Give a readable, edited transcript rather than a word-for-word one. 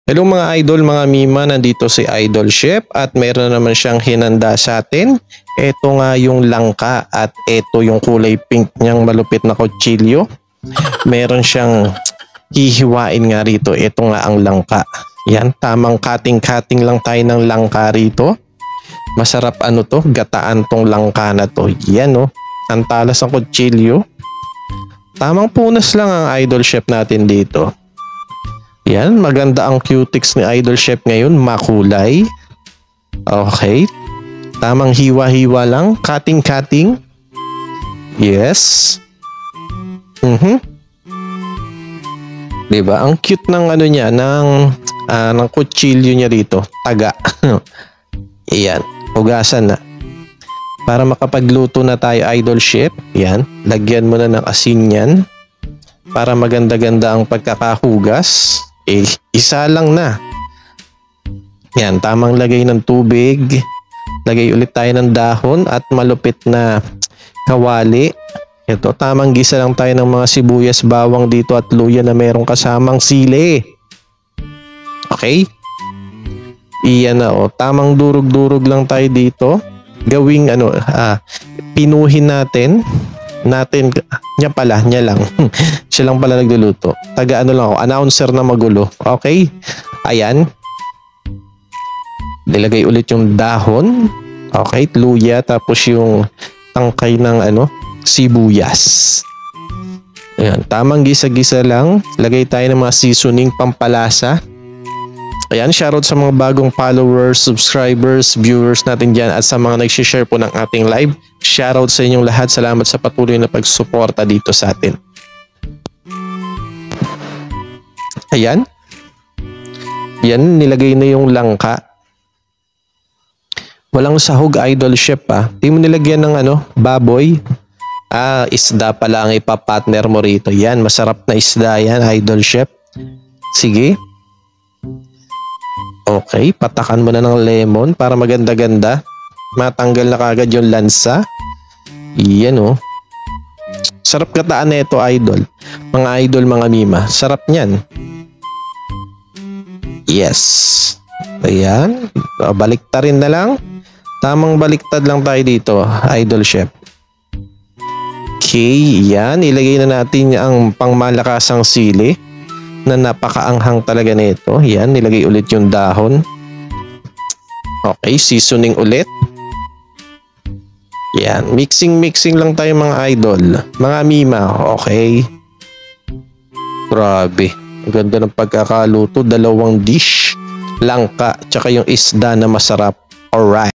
Hello mga idol, mga mima, nandito si Idol Chef at meron naman siyang hinanda sa atin. Ito nga yung langka at ito yung kulay pink niyang malupit na kutsilyo. Meron siyang hihiwain nga rito. Ito nga ang langka. Yan, tamang cutting lang tayo ng langka rito. Masarap ano to, gataan tong langka na to. Yan oh, ang talas ng kutsilyo. Tamang punas lang ang Idol Chef natin dito. Yan, maganda ang cutics ni Idol Chef ngayon, makulay. Okay. Tamang hiwa-hiwa lang, cutting. Yes. Diba? Ang cute ng ano niya, ng kutsilyo niya rito, taga. Yan, hugasan na. Para makapagluto na tayo, Idol Chef. Yan, lagyan mo na ng asin yan. Para maganda-ganda ang pagkakahugas. Isa lang na. Yan, tamang lagay ng tubig. Lagay ulit tayo ng dahon at malupit na kawali. Ito, tamang gisa lang tayo ng mga sibuyas, bawang dito at luya na merong kasamang sili. Okay? Iyan na oh. Tamang durug-durug lang tayo dito. Gawing pinuhin natin. Niya lang. Siya lang pala nagluluto. Taga ano lang ako, announcer na magulo. Okay? Ayan. Nilagay ulit yung dahon. Okay, luya, tapos yung tangkay ng sibuyas. Ayan, tamang gisa-gisa lang. Lagay tayo ng mga seasoning pampalasa. Ayan, shoutout sa mga bagong followers, subscribers, viewers natin dyan at sa mga nag-share po ng ating live. Shoutout sa inyong lahat. Salamat sa patuloy na pagsuporta dito sa atin. Ayan. Yan, nilagay na yung langka. Walang sahog, Idol Chef ah. Di mo nilagyan ng baboy. Isda pala ang ipapartner mo rito. Yan, masarap na isda yan, Idol Chef. Sige. Okay, patakan mo na ng lemon para maganda-ganda. Matanggal na kagad yung lansa. Iyan oh. Sarap gataan na ito, idol. Mga idol, mga mima. Sarap niyan. Yes. Ayan. Baliktarin na lang. Tamang baliktad lang tayo dito, Idol Chef. Okay, yan. Ilagay na natin ang pangmalakasang sili na napakaanghang talaga nito. Yan, nilagay ulit yung dahon. Okay, seasoning ulit. Yan, mixing lang tayo mga idol. Mga mima, okay. Grabe, ang ganda ng pagkakaluto. 2 dish, langka, tsaka yung isda na masarap. Alright.